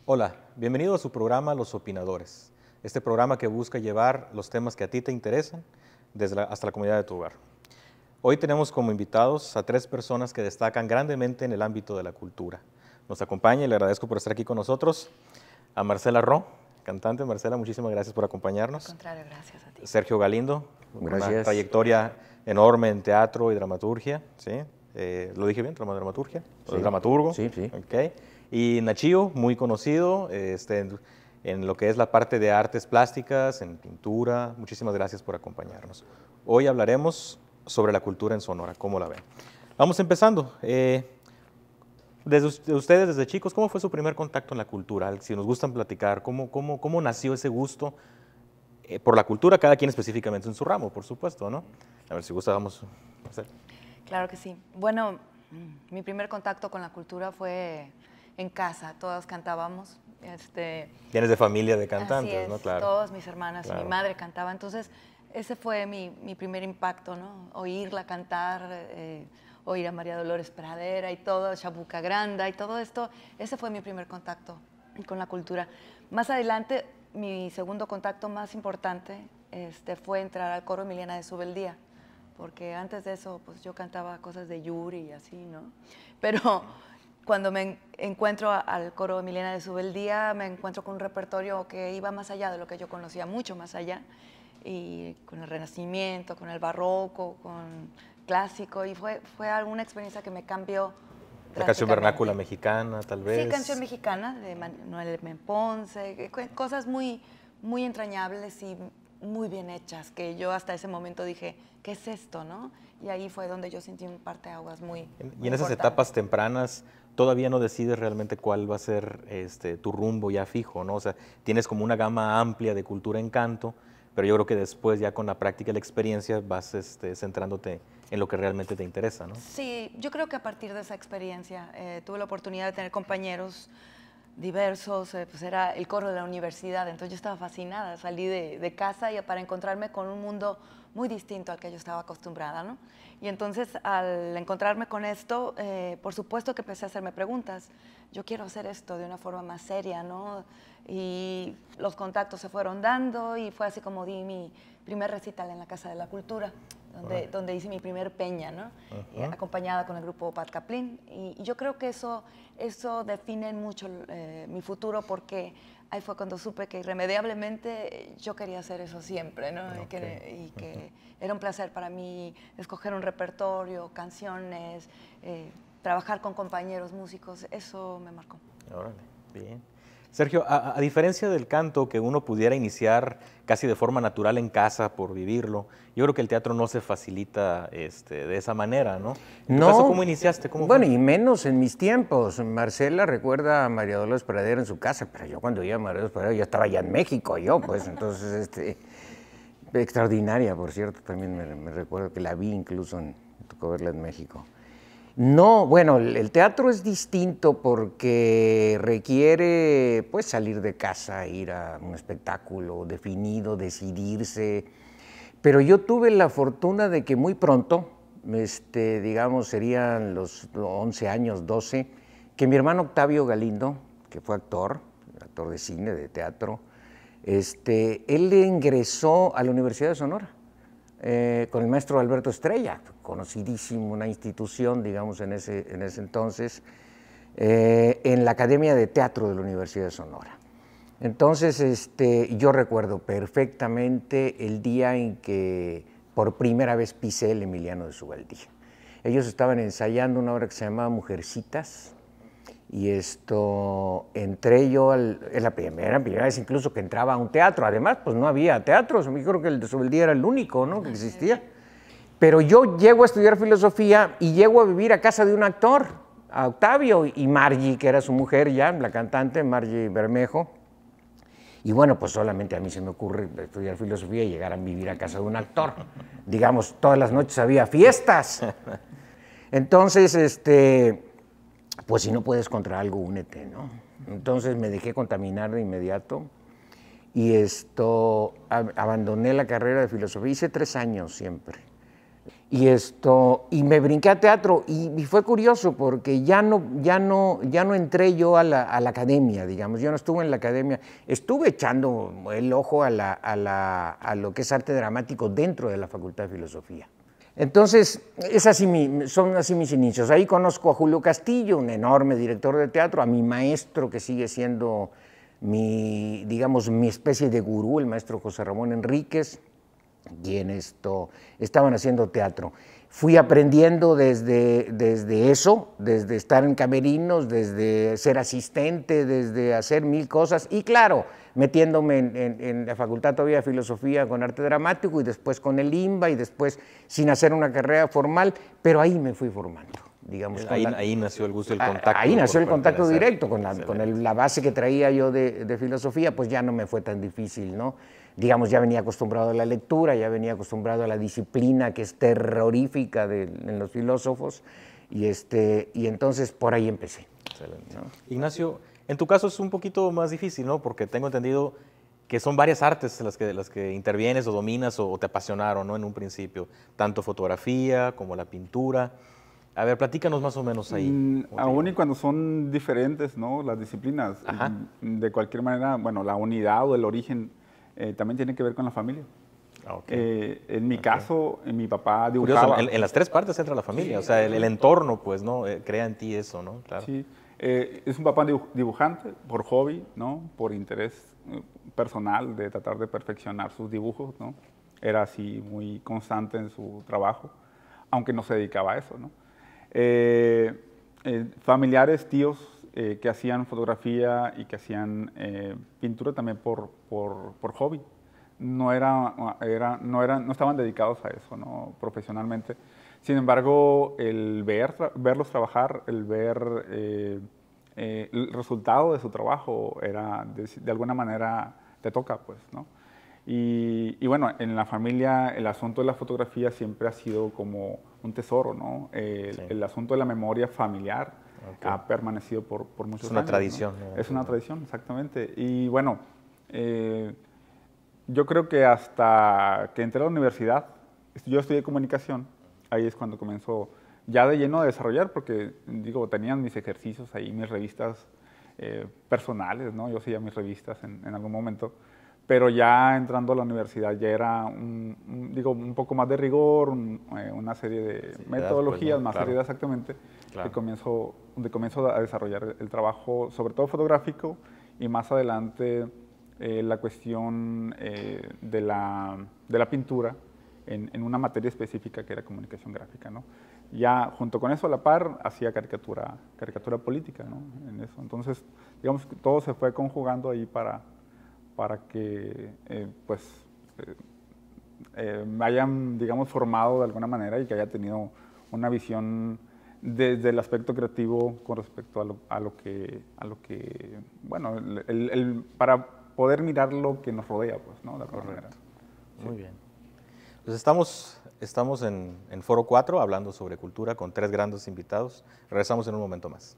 Hola, bienvenido a su programa Los Opinadores, este programa que busca llevar los temas que a ti te interesan hasta la comunidad de tu hogar. Hoy tenemos como invitados a 3 personas que destacan grandemente en el ámbito de la cultura. Nos acompaña y le agradezco por estar aquí con nosotros a Marcela Ro, cantante. Marcela, muchísimas gracias por acompañarnos. Al contrario, gracias a ti. Sergio Galindo, Gracias. una trayectoria enorme en teatro y dramaturgia, ¿sí? ¿Lo dije bien? ¿Dramaturgia? Sí. ¿Dramaturgo? Sí, sí. Okay. Y Nachío, muy conocido en lo que es la parte de artes plásticas, en pintura. Muchísimas gracias por acompañarnos. Hoy hablaremos sobre la cultura en Sonora, ¿cómo la ven? Vamos empezando. Desde ustedes, desde chicos, ¿cómo fue su primer contacto en la cultura? Si nos gustan platicar, ¿cómo nació ese gusto por la cultura? Cada quien específicamente en su ramo, por supuesto, ¿no? A ver si gusta, vamos a hacer. Claro que sí. Bueno, mi primer contacto con la cultura fue en casa. Todas cantábamos. Tienes de familia de cantantes, así es, ¿no? Claro. Todas mis hermanas Claro. y mi madre cantaba. Entonces, ese fue mi primer impacto, ¿no? Oírla cantar, oír a María Dolores Pradera y todo, Chabuca Granda y todo esto. Ese fue mi primer contacto con la cultura. Más adelante, mi segundo contacto más importante fue entrar al coro Emiliana de Subeldía, porque antes de eso pues yo cantaba cosas de Yuri y así, ¿no? Pero cuando me encuentro al coro Emiliana de Subeldía, me encuentro con un repertorio que iba más allá de lo que yo conocía, mucho más allá, y con el Renacimiento, con el Barroco, con clásico, y fue alguna experiencia que me cambió. La canción vernácula mexicana, tal vez. Sí, canción mexicana de Manuel M. Ponce, cosas muy, muy entrañables y muy bien hechas, que yo hasta ese momento dije, ¿qué es esto, no? Y ahí fue donde yo sentí un parteaguas muy Y en importante. esas etapas tempranas, todavía no decides realmente cuál va a ser tu rumbo ya fijo, ¿no? O sea, tienes como una gama amplia de cultura en canto, pero yo creo que después ya con la práctica y la experiencia vas centrándote en lo que realmente te interesa, ¿no? Sí, yo creo que a partir de esa experiencia tuve la oportunidad de tener compañeros diversos, pues era el coro de la universidad, entonces yo estaba fascinada, salí de casa y para encontrarme con un mundo muy distinto al que yo estaba acostumbrada, ¿no? Y entonces al encontrarme con esto, por supuesto que empecé a hacerme preguntas, yo quiero hacer esto de una forma más seria, ¿no? Y los contactos se fueron dando y fue así como di mi primer recital en la Casa de la Cultura, donde hice mi primer peña, ¿no? Acompañada con el grupo Pat Caplin. Y yo creo que eso define mucho mi futuro, porque ahí fue cuando supe que irremediablemente yo quería hacer eso siempre, ¿no? Y que era un placer para mí escoger un repertorio, canciones, trabajar con compañeros músicos, eso me marcó. Órale, bien. Sergio, a diferencia del canto, que uno pudiera iniciar casi de forma natural en casa por vivirlo, yo creo que el teatro no se facilita de esa manera, ¿no? ¿En tu caso cómo iniciaste? ¿Cómo bueno, fue? y menos en mis tiempos. Marcela recuerda a María Dolores Pradera en su casa, pero yo cuando iba a María Dolores Pradera ya estaba ya en México, pues entonces, extraordinaria, por cierto, también me recuerdo que la vi incluso, me tocó verla en México. No, bueno, el teatro es distinto porque requiere pues salir de casa, ir a un espectáculo definido, decidirse. Pero yo tuve la fortuna de que muy pronto, digamos serían los 11 años, 12, que mi hermano Octavio Galindo, que fue actor de cine, de teatro, él ingresó a la Universidad de Sonora. Con el maestro Alberto Estrella, conocidísimo, una institución, digamos, en ese entonces, en la Academia de Teatro de la Universidad de Sonora. Entonces, yo recuerdo perfectamente el día en que por primera vez pisé el Emiliano de Subeldía. Ellos estaban ensayando una obra que se llamaba Mujercitas, y entré yo, es la primera vez incluso que entraba a un teatro. Además, pues no había teatros, yo creo que el de Subeldía era el único, ¿no?, que existía. Pero yo llego a estudiar filosofía y llego a vivir a casa de un actor, a Octavio, y Margie, que era su mujer ya, la cantante, Margie Bermejo. Y bueno, pues solamente a mí se me ocurre estudiar filosofía y llegar a vivir a casa de un actor. Digamos, todas las noches había fiestas. Entonces, pues si no puedes contra algo, únete, ¿no? Entonces me dejé contaminar de inmediato y abandoné la carrera de filosofía, hice 3 años siempre. Y me brinqué a teatro y fue curioso porque ya no entré yo a la academia, digamos, yo no estuve en la academia, estuve echando el ojo a lo que es arte dramático dentro de la Facultad de Filosofía. Entonces, son así mis inicios. Ahí conozco a Julio Castillo, un enorme director de teatro, a mi maestro que sigue siendo mi especie de gurú, el maestro José Ramón Enríquez, y en esto estaban haciendo teatro. Fui aprendiendo desde eso, desde estar en camerinos, desde ser asistente, desde hacer mil cosas y claro, metiéndome en la Facultad todavía de Filosofía con arte dramático y después con el IMBA y después sin hacer una carrera formal, pero ahí me fui formando. Digamos, ahí nació el gusto, el contacto. Ahí nació el contacto directo, con la base que traía yo de filosofía, pues ya no me fue tan difícil, ¿no? Digamos, ya venía acostumbrado a la lectura, ya venía acostumbrado a la disciplina que es terrorífica en los filósofos, y entonces por ahí empecé. Excelente. ¿No? Ignacio, en tu caso es un poquito más difícil, ¿no? Porque tengo entendido que son varias artes las que intervienes o dominas o te apasionaron, ¿no? En un principio, tanto fotografía como la pintura. A ver, platícanos más o menos ahí. Aún y cuando son diferentes, ¿no? Las disciplinas, de cualquier manera, bueno, la unidad o el origen también tiene que ver con la familia. En mi caso, mi papá dibujaba. Curioso, en las tres partes entra la familia, o sea, el entorno, pues, ¿no? Crea en ti eso, ¿no? Claro. Sí, es un papá dibujante, por hobby, ¿no? Por interés personal de tratar de perfeccionar sus dibujos, ¿no? Era así muy constante en su trabajo, aunque no se dedicaba a eso, ¿no? Familiares, tíos que hacían fotografía y que hacían pintura también por hobby. No estaban dedicados a eso, ¿no? Profesionalmente. Sin embargo, el verlos trabajar, el ver el resultado de su trabajo era, de alguna manera, te toca, pues, ¿no? Y bueno, en la familia el asunto de la fotografía siempre ha sido como un tesoro, ¿no? El asunto de la memoria familiar ha permanecido por muchos años. Es una tradición. ¿no? Es una tradición, exactamente. Y bueno, yo creo que hasta que entré a la universidad, yo estudié comunicación, ahí es cuando comenzó ya de lleno a desarrollar, porque digo, tenían mis ejercicios ahí, mis revistas personales, ¿no? Yo hacía mis revistas en algún momento. Pero ya entrando a la universidad ya era un poco más de rigor, una serie de metodologías, pues, ¿no? Más seriedad exactamente, claro. donde comienzo a desarrollar el trabajo, sobre todo fotográfico, y más adelante la cuestión de la pintura en una materia específica que era comunicación gráfica, ¿no? Ya junto con eso a la par hacía caricatura política, ¿no? En eso. Entonces, digamos que todo se fue conjugando ahí para que me hayan, digamos, formado de alguna manera y que haya tenido una visión desde el aspecto creativo con respecto a lo que bueno, para poder mirar lo que nos rodea, pues, ¿no? De alguna manera. Sí. Muy bien. Pues estamos en Foro 4 hablando sobre cultura con 3 grandes invitados. Regresamos en un momento más.